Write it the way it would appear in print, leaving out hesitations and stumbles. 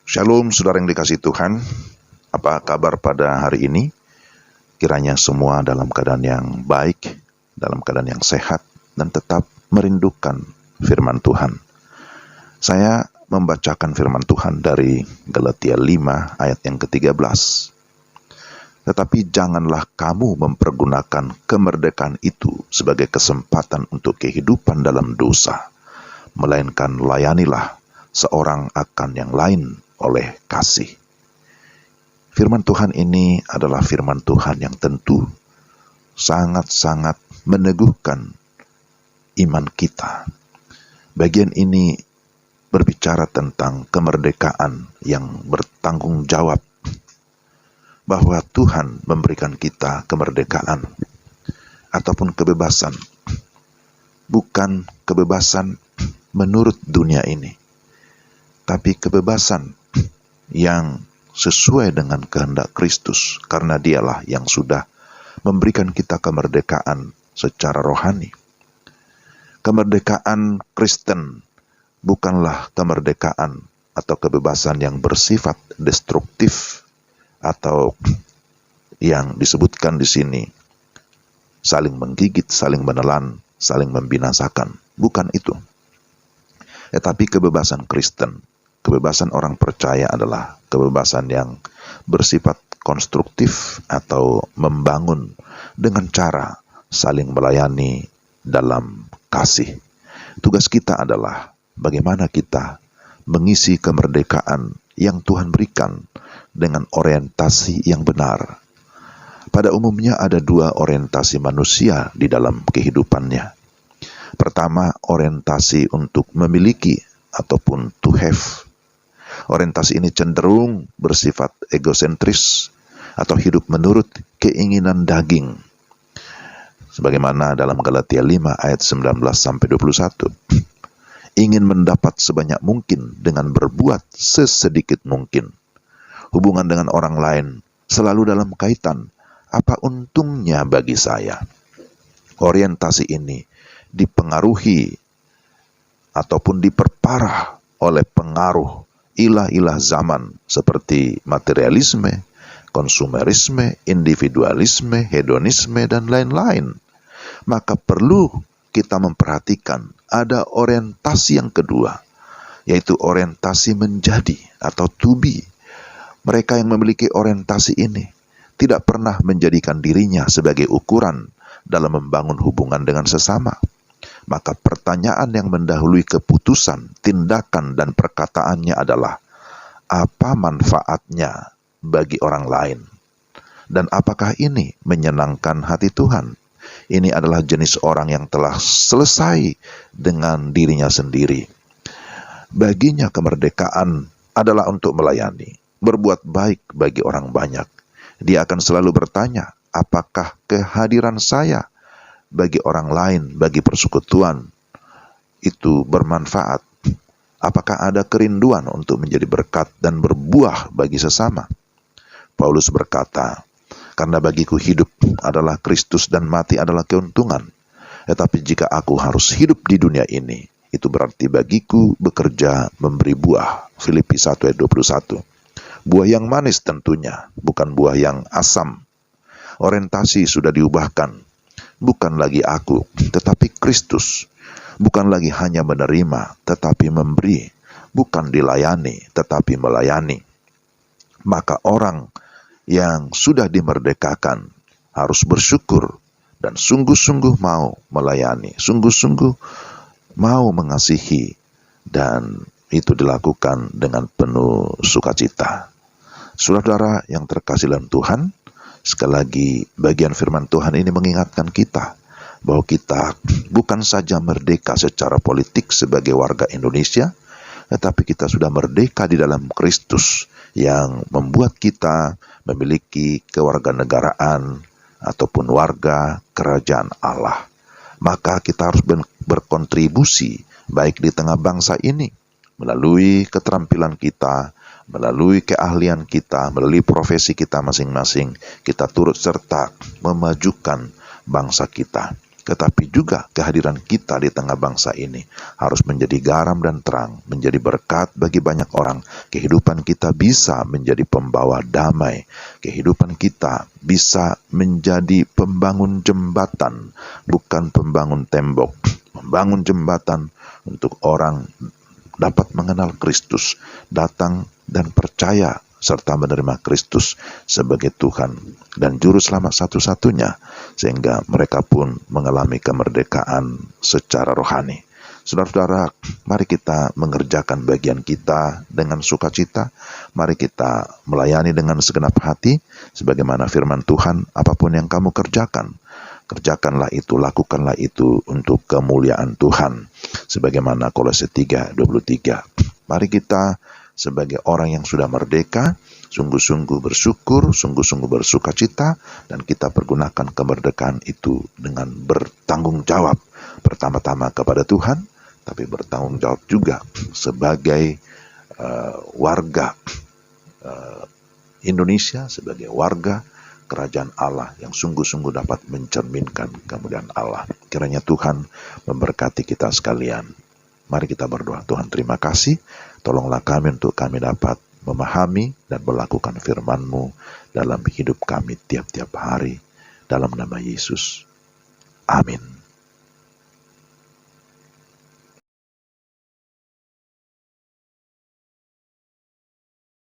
Shalom saudara yang dikasihi Tuhan. Apa kabar pada hari ini? Kiranya semua dalam keadaan yang baik, dalam keadaan yang sehat, dan tetap merindukan firman Tuhan. Saya membacakan firman Tuhan dari Galatia 5 ayat yang ke-13. Tetapi janganlah kamu mempergunakan kemerdekaan itu sebagai kesempatan untuk kehidupan dalam dosa, melainkan layanilah seorang akan yang lain oleh kasih. Firman Tuhan ini adalah firman Tuhan yang tentu sangat-sangat meneguhkan iman kita. Bagian ini berbicara tentang kemerdekaan yang bertanggung jawab, bahwa Tuhan memberikan kita kemerdekaan ataupun kebebasan, bukan kebebasan menurut dunia ini, tapi kebebasan yang sesuai dengan kehendak Kristus, karena Dialah yang sudah memberikan kita kemerdekaan secara rohani. Kemerdekaan Kristen bukanlah kemerdekaan atau kebebasan yang bersifat destruktif atau yang disebutkan di sini saling menggigit, saling menelan, saling membinasakan. Bukan itu. Tetapi kebebasan Kristen, kebebasan orang percaya adalah kebebasan yang bersifat konstruktif atau membangun dengan cara saling melayani dalam kasih. Tugas kita adalah bagaimana kita mengisi kemerdekaan yang Tuhan berikan dengan orientasi yang benar. Pada umumnya ada dua orientasi manusia di dalam kehidupannya. Pertama, orientasi untuk memiliki ataupun to have. Orientasi ini cenderung bersifat egosentris atau hidup menurut keinginan daging. Sebagaimana dalam Galatia 5 ayat 19-21. Ingin mendapat sebanyak mungkin dengan berbuat sesedikit mungkin. Hubungan dengan orang lain selalu dalam kaitan, apa untungnya bagi saya? Orientasi ini dipengaruhi ataupun diperparah oleh pengaruh ilah-ilah zaman seperti materialisme, konsumerisme, individualisme, hedonisme, dan lain-lain. Maka perlu kita memperhatikan ada orientasi yang kedua, yaitu orientasi menjadi atau to be. Mereka yang memiliki orientasi ini tidak pernah menjadikan dirinya sebagai ukuran dalam membangun hubungan dengan sesama. Maka pertanyaan yang mendahului keputusan, tindakan, dan perkataannya adalah, apa manfaatnya bagi orang lain? Dan apakah ini menyenangkan hati Tuhan? Ini adalah jenis orang yang telah selesai dengan dirinya sendiri. Baginya kemerdekaan adalah untuk melayani, berbuat baik bagi orang banyak. Dia akan selalu bertanya, apakah kehadiran saya bagi orang lain, bagi persekutuan, itu bermanfaat? Apakah ada kerinduan untuk menjadi berkat dan berbuah bagi sesama? Paulus berkata, karena bagiku hidup adalah Kristus dan mati adalah keuntungan. Tetapi jika aku harus hidup di dunia ini, itu berarti bagiku bekerja memberi buah. Filipi 1 ayat 21. Buah yang manis tentunya, bukan buah yang asam. Orientasi sudah diubahkan. Bukan lagi aku, tetapi Kristus. Bukan lagi hanya menerima, tetapi memberi. Bukan dilayani, tetapi melayani. Maka orang yang sudah dimerdekakan harus bersyukur dan sungguh-sungguh mau melayani, sungguh-sungguh mau mengasihi, dan itu dilakukan dengan penuh sukacita. Saudara yang terkasih dalam Tuhan, sekali lagi bagian firman Tuhan ini mengingatkan kita bahwa kita bukan saja merdeka secara politik sebagai warga Indonesia, tetapi kita sudah merdeka di dalam Kristus yang membuat kita memiliki kewarganegaraan ataupun warga kerajaan Allah. Maka kita harus berkontribusi baik di tengah bangsa ini melalui keterampilan kita, melalui keahlian kita, melalui profesi kita masing-masing. Kita turut serta memajukan bangsa kita. tetapi juga kehadiran kita di tengah bangsa ini harus menjadi garam dan terang, menjadi berkat bagi banyak orang. Kehidupan kita bisa menjadi pembawa damai. Kehidupan kita bisa menjadi pembangun jembatan, bukan pembangun tembok. Membangun jembatan untuk orang dapat mengenal Kristus, datang dan percaya serta menerima Kristus sebagai Tuhan dan Juru Selamat satu-satunya, sehingga mereka pun mengalami kemerdekaan secara rohani. Saudara-saudara, mari kita mengerjakan bagian kita dengan sukacita. Mari kita melayani dengan segenap hati, sebagaimana firman Tuhan, apapun yang kamu kerjakan, kerjakanlah itu, lakukanlah itu untuk kemuliaan Tuhan. Sebagaimana Kolose 3:23. Mari kita sebagai orang yang sudah merdeka, sungguh-sungguh bersyukur, sungguh-sungguh bersukacita, dan kita pergunakan kemerdekaan itu dengan bertanggung jawab. Pertama-tama kepada Tuhan, tapi bertanggung jawab juga sebagai warga Indonesia, sebagai warga kerajaan Allah yang sungguh-sungguh dapat mencerminkan kemuliaan Allah. Kiranya Tuhan memberkati kita sekalian. Mari kita berdoa. Tuhan, terima kasih. Tolonglah kami untuk kami dapat memahami dan melakukan firman-Mu dalam hidup kami tiap-tiap hari. Dalam nama Yesus. Amin.